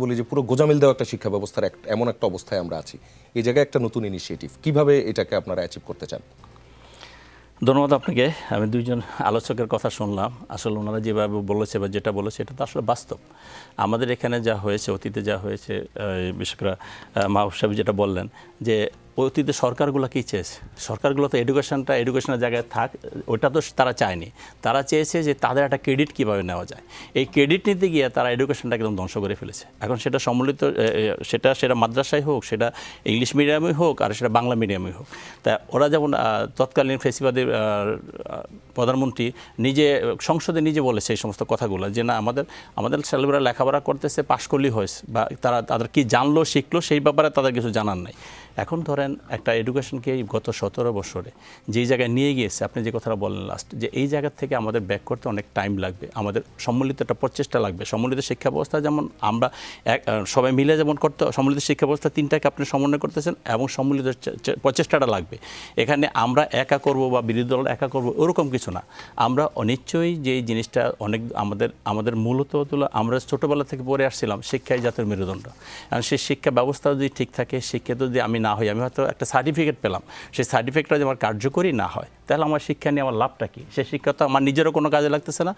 বলি যে পুরো গোজামিল দেওয়া একটা শিক্ষা ব্যবস্থার এমন একটা অবস্থায় আমরা আছি, এই জায়গায় একটা নতুন ইনিশিয়েটিভ কিভাবে এটাকে আপনারা অ্যাচিভ করতে চান? ধন্যবাদ আপনাকে। আমি দুইজন আলোচকের কথা শুনলাম। আসলে ওনারা যেভাবে বলেছে বা যেটা বলেছে এটা তো আসলে বাস্তব। আমাদের এখানে যা হয়েছে, অতীতে যা হয়েছে, বিশেষ করে মাহবুব সাহেব যেটা বললেন যে অতীতে সরকারগুলো কী চেয়েছে, সরকারগুলো তো এডুকেশনের জায়গায় থাক, ওটা তো তারা চায়নি। তারা চেয়েছে যে তাদের একটা ক্রেডিট কীভাবে নেওয়া যায়। এই ক্রেডিট নিতে গিয়ে তারা এডুকেশনটা একদম ধ্বংস করে ফেলেছে। এখন সেটা সম্মিলিত, সেটা মাদ্রাসায় হোক, সেটা ইংলিশ মিডিয়ামে হোক, আর সেটা বাংলা মিডিয়ামে হোক। তা ওরা যেমন তৎকালীন ফেসিবাদী প্রধানমন্ত্রী নিজে সংসদে নিজে বলেছে এই সমস্ত কথাগুলো, যে না আমাদের ছেলেমেয়েরা লেখাপড়া করতেছে, পাশ করলেই হয়েছে, বা তাদের কি জানলো শিখলো সেই ব্যাপারে তাদের কিছু জানার নাই। এখন ধরেন একটা এডুকেশনকে গত 17 বছরে যেই জায়গায় নিয়ে গিয়েছে, আপনি যে কথাটা বললেন লাস্ট, যে এই জায়গা থেকে আমাদের ব্যাক করতে অনেক টাইম লাগবে, আমাদের সম্মিলিত একটা প্রচেষ্টা লাগবে। সম্মিলিত শিক্ষা ব্যবস্থা যেমন আমরা সবাই মিলে যেমন সম্মিলিত শিক্ষা ব্যবস্থা তিনটাকে আপনি সমন্বয় করতেছেন, এবং সম্মিলিত প্রচেষ্টাটা লাগবে। এখানে আমরা একা করব বা বিরোধী দল একা করব ওরকম কিছু না। আমরা নিশ্চয়ই যে জিনিসটা অনেক আমাদের মূলত হলো, আমরা ছোটোবেলা থেকে পড়ে আসছিলাম শিক্ষাই জাতির মেরুদণ্ড। কারণ সেই শিক্ষা ব্যবস্থা যদি ঠিক থাকে, শিক্ষিত যদি আমি না হই, আমি হয়তো একটা সার্টিফিকেট পেলাম, সেই সার্টিফিকেটটা যদি আমার কার্যকরী না হয়, তাহলে আমার শিক্ষা নিয়ে আমার লাভটা কী? সেই শিক্ষা তো আমার নিজেরও কোনো কাজে লাগতেছে না,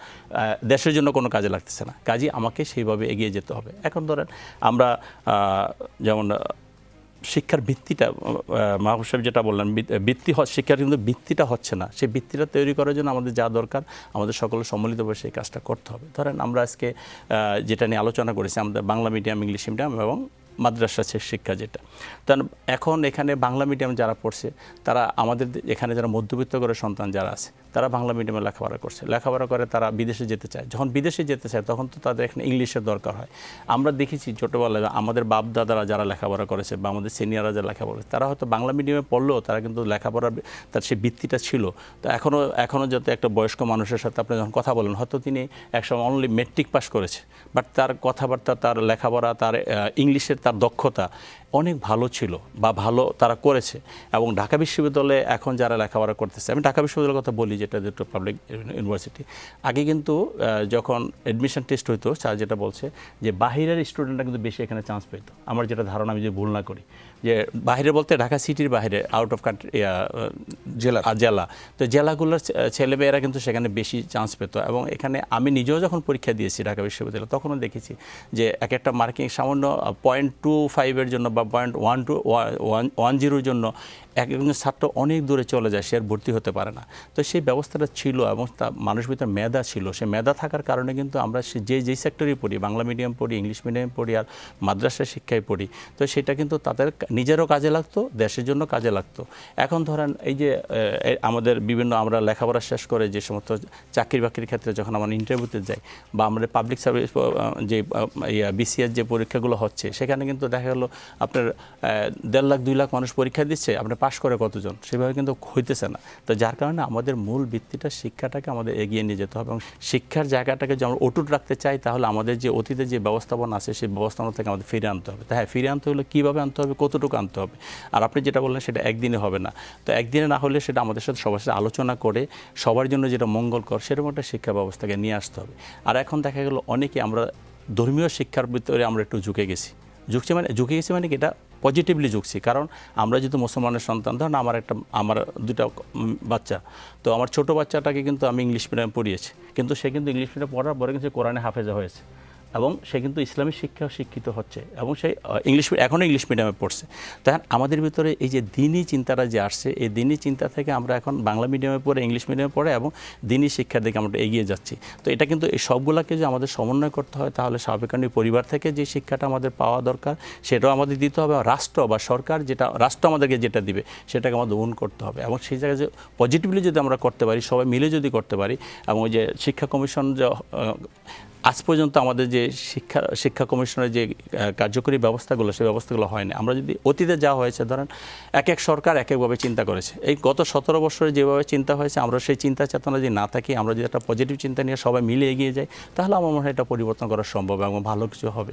দেশের জন্য কোনো কাজে লাগতেছে না। কাজেই আমাকে সেইভাবে এগিয়ে যেতে হবে। এখন ধরেন আমরা যেমন শিক্ষার ভিত্তিটা, মাহবুব সাহেব যেটা বললেন, শিক্ষার কিন্তু ভিত্তিটা হচ্ছে না। সেই ভিত্তিটা তৈরি করার জন্য আমাদের যা দরকার, আমাদের সকলের সম্মিলিতভাবে সেই কাজটা করতে হবে। ধরেন আমরা আজকে যেটা নিয়ে আলোচনা করেছি, আমাদের বাংলা মিডিয়াম, ইংলিশ মিডিয়াম এবং মাদ্রাসা শিক্ষা, যেটা কারণ এখন এখানে বাংলা মিডিয়াম যারা পড়ছে, তারা আমাদের এখানে যারা মধ্যবিত্ত করে সন্তান যারা আছে, তারা বাংলা মিডিয়ামে লেখাপড়া করে তারা বিদেশে যেতে চায়। যখন বিদেশে যেতে চায় তখন তো তাদের এখানে ইংলিশের দরকার হয়। আমরা দেখেছি ছোটোবেলায় আমাদের বাপ দাদারা যারা লেখাপড়া করেছে বা আমাদের সিনিয়ররা যারা লেখাপড়া করেছে, তারা হয়তো বাংলা মিডিয়ামে পড়লেও তারা কিন্তু লেখাপড়ার তার সেই ভিত্তিটা ছিল। তো এখনও যাতে একটা বয়স্ক মানুষের সাথে আপনি যখন কথা বলেন, হয়তো তিনি একসময় অনলি মেট্রিক পাস করেছে, বাট তার কথাবার্তা, তার লেখাপড়া, তার ইংলিশের তার দক্ষতা অনেক ভালো ছিল বা ভালো তারা করেছে। এবং ঢাকা বিশ্ববিদ্যালয়ে এখন যারা লেখাপড়া করতেছে, আমি ঢাকা বিশ্ববিদ্যালয়ের কথা বলি, যেটা যেটা পাবলিক ইউনিভার্সিটি, আগে কিন্তু যখন অ্যাডমিশন টেস্ট হইতো, স্যার যেটা বলছে যে বাহিরের স্টুডেন্টরা কিন্তু বেশি এখানে চান্স পেত। আমার যেটা ধারণা, আমি যদি ভুল না করি, যে বাইরে বলতে ঢাকা সিটির বাইরে, আউট অফ কান্ট্রি, জেলা, তো জেলাগুলোর ছেলেমেয়েরা কিন্তু সেখানে বেশি চান্স পেত। এবং এখানে আমি নিজেও যখন পরীক্ষা দিয়েছি ঢাকা বিশ্ববিদ্যালয়ে, তখনও দেখেছি যে এক একটা মার্কিং সামান্য 0.25-এর জন্য বা 0.10-এর জন্য একজন ছাত্র অনেক দূরে চলে যায়, সে আর ভর্তি হতে পারে না। তো সেই ব্যবস্থাটা ছিল এবং মানুষের ভিতরে মেধা ছিল। সেই মেধা থাকার কারণে কিন্তু আমরা যেই সেক্টরেই পড়ি, বাংলা মিডিয়াম পড়ি, ইংলিশ মিডিয়াম পড়ি, আর মাদ্রাসা শিক্ষায় পড়ি, তো সেটা কিন্তু তাদের নিজেরও কাজে লাগতো, দেশের জন্য কাজে লাগতো। এখন ধরেন এই যে আমাদের বিভিন্ন, আমরা লেখাপড়া শেষ করে যে সমস্ত চাকরি বাকরির ক্ষেত্রে যখন আমরা ইন্টারভিউতে যাই, বা আমাদের পাবলিক সার্ভিস যে বিসিএস যে পরীক্ষাগুলো হচ্ছে, সেখানে কিন্তু দেখা গেলো আপনার 1.5 লাখ 2 লাখ মানুষ পরীক্ষা দিচ্ছে, আপনার পাশ করে কতজন, সেভাবে কিন্তু হইতেছে না। তো যার কারণে আমাদের মূল ভিত্তিটা, শিক্ষাটাকে আমাদের এগিয়ে নিয়ে যেতে হবে। এবং শিক্ষার জায়গাটাকে যদি আমরা অটুট রাখতে চাই, তাহলে আমাদের যে অতীতে যে ব্যবস্থাপনা আছে, সেই ব্যবস্থাপনা থেকে আমাদের ফিরে আনতে হবে। হ্যাঁ, ফিরে আনতে হলে কীভাবে আনতে হবে, কতটুকু আনতে হবে। আর আপনি যেটা বললেন, সেটা একদিনে হবে না। তো একদিনে না হলে সেটা আমাদের সাথে সবার সাথে আলোচনা করে সবার জন্য যেটা মঙ্গলকর, সেরকম একটা শিক্ষা ব্যবস্থাকে নিয়ে আসতে হবে। আর এখন দেখা গেল অনেকে আমরা ধর্মীয় শিক্ষার ভিতরে আমরা একটু ঝুঁকে গেছি মানে কি, এটা পজিটিভলি ঝুঁকছি। কারণ আমরা যেহেতু মুসলমানের সন্তান, ধরুন আমার 2টা বাচ্চা, তো আমার ছোটো বাচ্চাটাকে কিন্তু আমি ইংলিশ মিডিয়ামে পড়িয়েছি, কিন্তু সে কিন্তু ইংলিশ মিডিয়ামে পড়ার পরে কিন্তু কোরআনে হাফেজা হয়েছে, এবং সে কিন্তু ইসলামী শিক্ষা শিক্ষিত হচ্ছে, এবং সেই এখনও ইংলিশ মিডিয়ামে পড়ছে। তখন আমাদের ভিতরে এই যে দিনী চিন্তাটা যে আসছে, এই দিনী চিন্তা থেকে আমরা এখন বাংলা মিডিয়ামে পড়ে, ইংলিশ মিডিয়ামে পড়ে, এবং দিনী শিক্ষার দিকে আমরা এগিয়ে যাচ্ছি। তো এটা কিন্তু এই সবগুলোকে যে আমাদের সমন্বয় করতে হয়, তাহলে স্বাভাবিকভাবেই পরিবার থেকে যে শিক্ষাটা আমাদের পাওয়া দরকার, সেটাও আমাদের দিতে হবে। রাষ্ট্র বা সরকার রাষ্ট্র আমাদেরকে যেটা দিবে, সেটাকে আমাদের ওন করতে হবে। এবং সেই জায়গায় যে পজিটিভলি যদি আমরা করতে পারি, সবাই মিলে যদি করতে পারি, এবং ওই যে শিক্ষা কমিশন যে আজ পর্যন্ত আমাদের যে শিক্ষা কমিশনের যে কার্যকরী ব্যবস্থাগুলো, সেই ব্যবস্থাগুলো হয়নি। আমরা যদি অতীতে যা হয়েছে, ধরেন এক সরকার এক একভাবে চিন্তা করেছে, এই গত 17 বছরে যেভাবে চিন্তা হয়েছে, আমরা সেই চিন্তা চেতনা যদি না থাকি, আমরা যদি একটা পজিটিভ চিন্তা নিয়ে সবাই মিলে এগিয়ে যাই, তাহলে আমার মনে হয় এটা পরিবর্তন করা সম্ভব এবং ভালো কিছু হবে।